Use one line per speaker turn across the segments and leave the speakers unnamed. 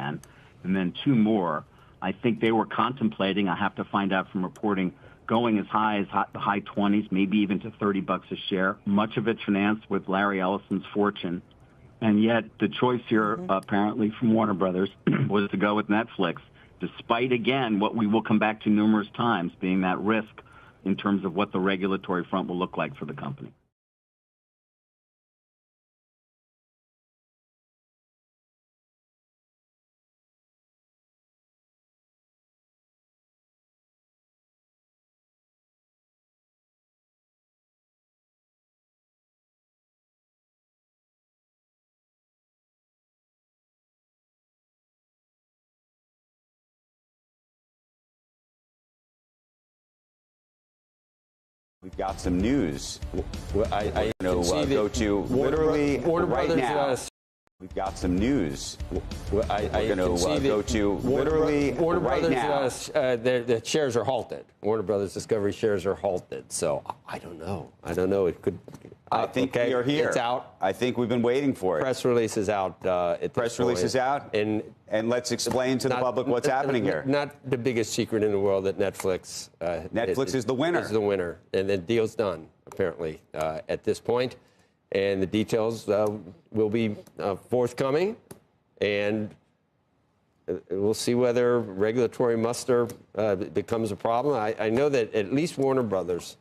again, and then 2 more. I think they were contemplating, I have to find out from reporting, going as high as the high 20s, maybe even to $30 a share. Much of it financed with Larry Ellison's fortune. And yet the choice here, apparently from Warner Brothers, was to go with Netflix, despite, again, what we will come back to numerous times, being that risk in terms of what the regulatory front will look like for the company.
We've got some news. I know go to literally
Warner
right
Brothers,
now. We've got some news. I going to go to literally
Warner
right
Brothers,
now.
The shares are halted. Warner Brothers Discovery shares are halted. So I don't know. It could.
I think we are here.
It's out.
I think we've been waiting for it.
Press release is out.
Press release is out. And let's explain to the public what's happening here.
Not the biggest secret in the world that Netflix.
Netflix is the winner.
Is the winner, and the deal's done apparently at this point. And the details will be forthcoming, and we'll see whether regulatory muster becomes a problem. I know that at least Warner Brothers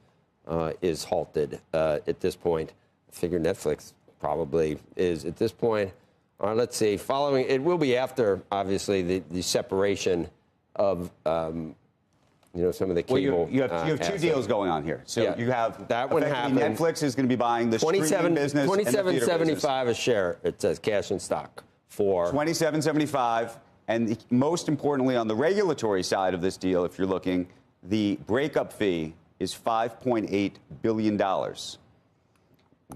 is halted at this point. I figure Netflix probably is at this point. Let's see. Following, it will be after, obviously, the separation of some of the cable.
Well, you have two deals going on here. So you have
that one happened.
Netflix is going to be buying the streaming business.
$27.75 a share. It says cash and stock for
$27.75. And most importantly, on the regulatory side of this deal, if you're looking, the breakup fee is $5.8 billion.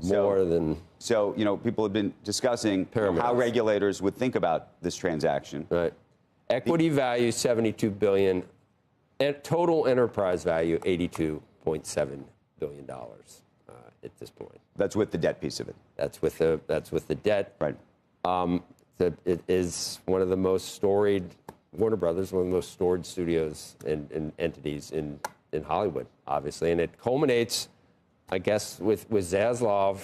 More than.
So, people have been discussing how regulators would think about this transaction.
Right. Equity value, $72 billion. Total enterprise value, $82.7 billion at this point.
That's with the debt piece of it.
That's with the debt.
Right.
It is one of the most storied, Warner Brothers, one of the most storied studios and entities in Hollywood, obviously. And it culminates, I guess, with Zaslav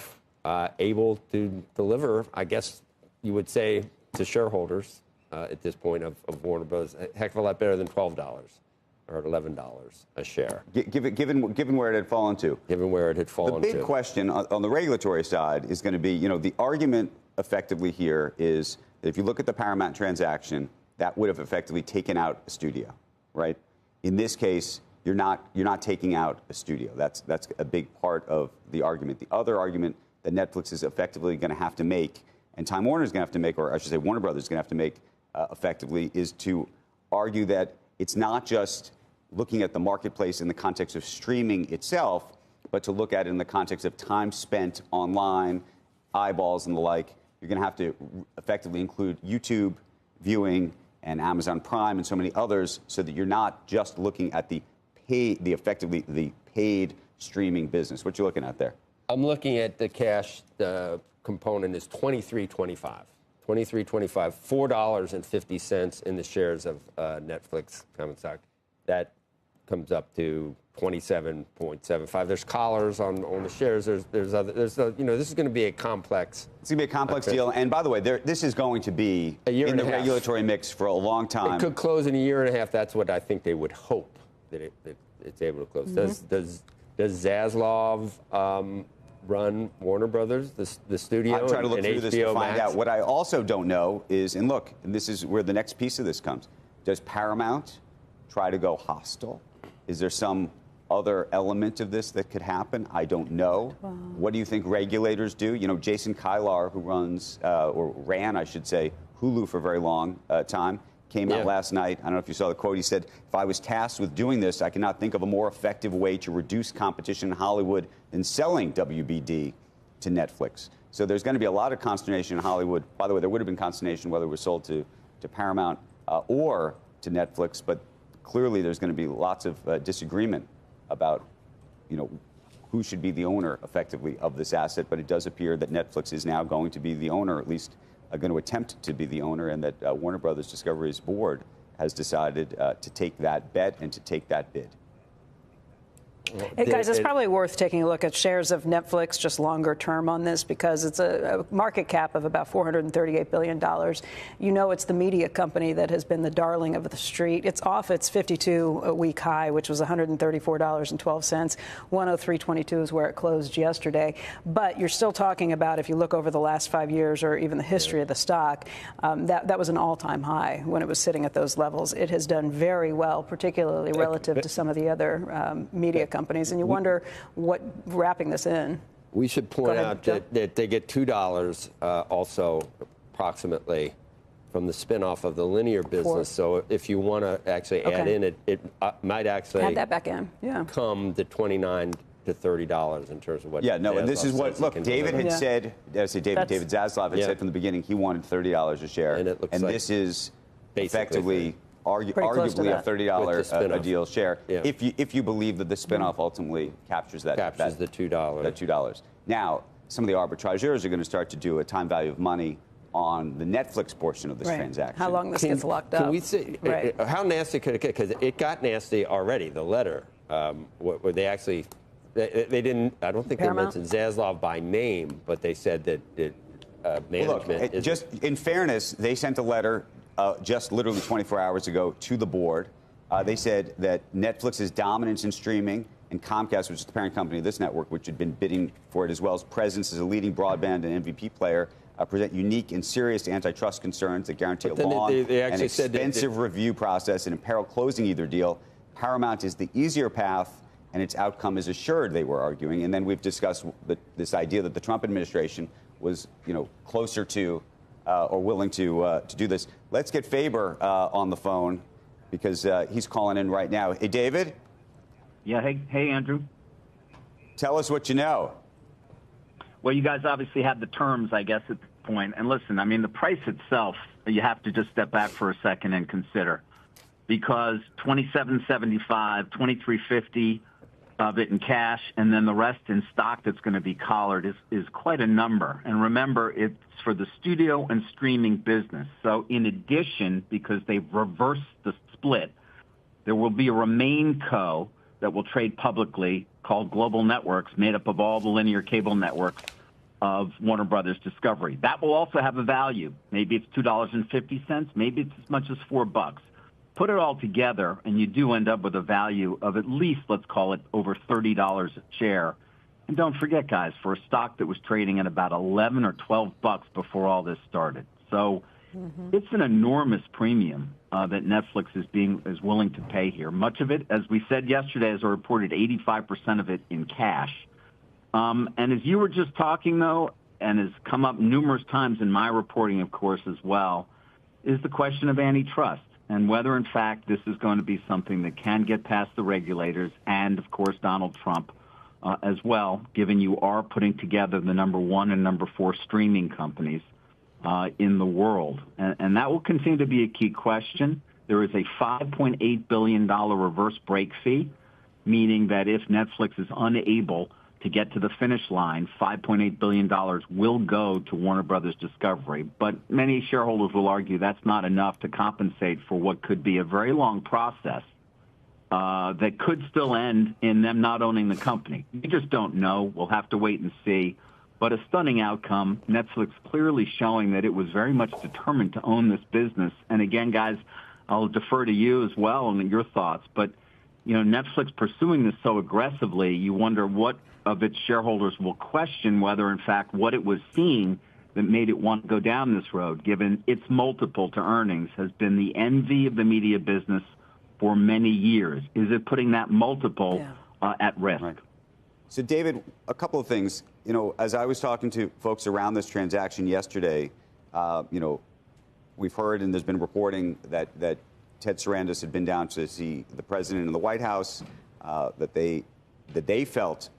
able to deliver, I guess you would say, to shareholders at this point of Warner Brothers, a heck of a lot better than $12 or $11 a share.
Given where it had fallen to.
Given where it had fallen to.
The big question on the regulatory side is going to be, the argument effectively here is that if you look at the Paramount transaction, that would have effectively taken out a studio, right? In this case, you're not taking out a studio. That's a big part of the argument. The other argument that Netflix is effectively going to have to make, and Time Warner is going to have to make, or I should say Warner Brothers is going to have to make effectively, is to argue that it's not just looking at the marketplace in the context of streaming itself, but to look at it in the context of time spent online, eyeballs and the like. You're going to have to effectively include YouTube viewing and Amazon Prime and so many others, so that you're not just looking at the paid streaming business. What you looking at there?
I'm looking at the cash component is $23.25. $23.25, $4.50 in the shares of Netflix common stock. That comes up to 27.75. There's collars on the shares. There's other. This is going to be a complex.
It's going to be a complex deal. And by the way, this is going to be in the regulatory mix for a long time.
It could close in a year and a half. That's what I think they would hope that it's able to close. Mm-hmm. Does Zaslav run Warner Brothers, the studio?
I'm trying to look through this to find out. What I also don't know is, and this is where the next piece of this comes. Does Paramount try to go hostile? Is there some other element of this that could happen? I don't know. Wow. What do you think regulators do? Jason Kilar, who runs, or ran, I should say, Hulu for a very long time, came out last night. I don't know if you saw the quote. He said, if I was tasked with doing this, I cannot think of a more effective way to reduce competition in Hollywood than selling WBD to Netflix. So there's going to be a lot of consternation in Hollywood. By the way, there would have been consternation whether it was sold to Paramount or to Netflix, but clearly there's going to be lots of disagreement about, who should be the owner effectively of this asset. But it does appear that Netflix is now going to be the owner, at least going to attempt to be the owner, and that Warner Brothers Discovery's board has decided to take that bet and to take that bid.
Hey guys, it's probably worth taking a look at shares of Netflix just longer term on this, because it's a market cap of about $438 billion. You know, it's the media company that has been the darling of the street. It's off its 52-week high, which was $134.12. 103.22 is where it closed yesterday. But you're still talking about, if you look over the last 5 years or even the history of the stock, that was an all-time high when it was sitting at those levels. It has done very well, particularly relative to some of the other media companies, and you wonder what wrapping this in.
We should point out that they get $2 also approximately from the spinoff of the linear business. So if you want to actually add in it might actually
add that back in. Yeah.
Come to $29 to $30 in terms of what.
Yeah, no, and this is what, look, David had said, David Zaslav had said from the beginning he wanted $30 a share. And it looks like this is effectively arguably a $30 a deal share, if you believe that the spinoff ultimately captures the $2. That $2. Now, some of the arbitrageurs are going to start to do a time value of money on the Netflix portion of this transaction.
How long this gets locked up?
Can we say how nasty could it get? Because it got nasty already. The letter where they actually they didn't. I don't think
Paramount?
they mentioned Zaslav by name, but they said that management.
Well, look, just in fairness, they sent a letter. Just literally 24 hours ago to the board. They said that Netflix's dominance in streaming and Comcast, which is the parent company of this network, which had been bidding for it as well, as presence as a leading broadband and MVP player, present unique and serious antitrust concerns that guarantee a long and expensive review process and imperil closing either deal. Paramount is the easier path, and its outcome is assured, they were arguing. And then we've discussed this idea that the Trump administration was, closer to or willing to do this. Let's get Faber on the phone, because he's calling in right now. Hey, David?
Yeah, hey, Andrew.
Tell us what you know.
Well, you guys obviously have the terms, I guess, at this point. And listen, I mean, the price itself, you have to just step back for a second and consider. Because $27.75, $23.50 of it in cash, and then the rest in stock that's going to be collared is quite a number. And remember, it's for the studio and streaming business. So in addition, because they've reversed the split, there will be a remain co that will trade publicly called Global Networks, made up of all the linear cable networks of Warner Brothers Discovery. That will also have a value. Maybe it's $2.50, maybe it's as much as $4. Put it all together, and you do end up with a value of at least, let's call it, over $30 a share. And don't forget, guys, for a stock that was trading at about 11 or 12 bucks before all this started. So it's an enormous premium that Netflix is willing to pay here. Much of it, as we said yesterday, as I reported, 85% of it in cash. And as you were just talking, though, and has come up numerous times in my reporting, of course, as well, is the question of antitrust, and whether, in fact, this is going to be something that can get past the regulators and, of course, Donald Trump as well, given you are putting together the number 1 and number 4 streaming companies in the world. And that will continue to be a key question. There is a $5.8 billion reverse break fee, meaning that if Netflix is unable to get to the finish line, $5.8 billion will go to Warner Brothers Discovery. But many shareholders will argue that's not enough to compensate for what could be a very long process that could still end in them not owning the company. We just don't know. We'll have to wait and see. But a stunning outcome. Netflix clearly showing that it was very much determined to own this business. And again, guys, I'll defer to you as well and your thoughts. But, Netflix pursuing this so aggressively, you wonder what of its shareholders will question whether, in fact, what it was seeing that made it want to go down this road, given its multiple to earnings, has been the envy of the media business for many years. Is it putting that multiple at risk?
Right. So, David, a couple of things. As I was talking to folks around this transaction yesterday, we've heard and there's been reporting that Ted Sarandis had been down to see the president in the White House, that they felt,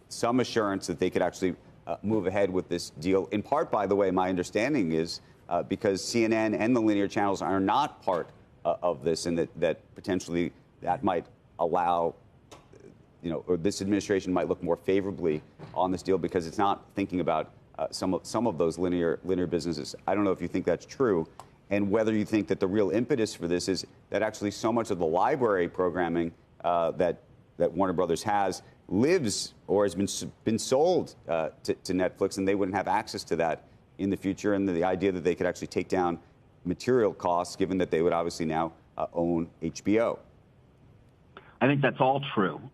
some assurance that they could actually move ahead with this deal. In part, by the way, my understanding is because CNN and the linear channels are not part of this, and that potentially that might allow, or this administration might look more favorably on this deal because it's not thinking about some of those linear businesses. I don't know if you think that's true, and whether you think that the real impetus for this is that actually so much of the library programming that Warner Brothers has lives or has been sold to Netflix, and they wouldn't have access to that in the future, and the idea that they could actually take down material costs, given that they would obviously now own HBO.
I think that's all true.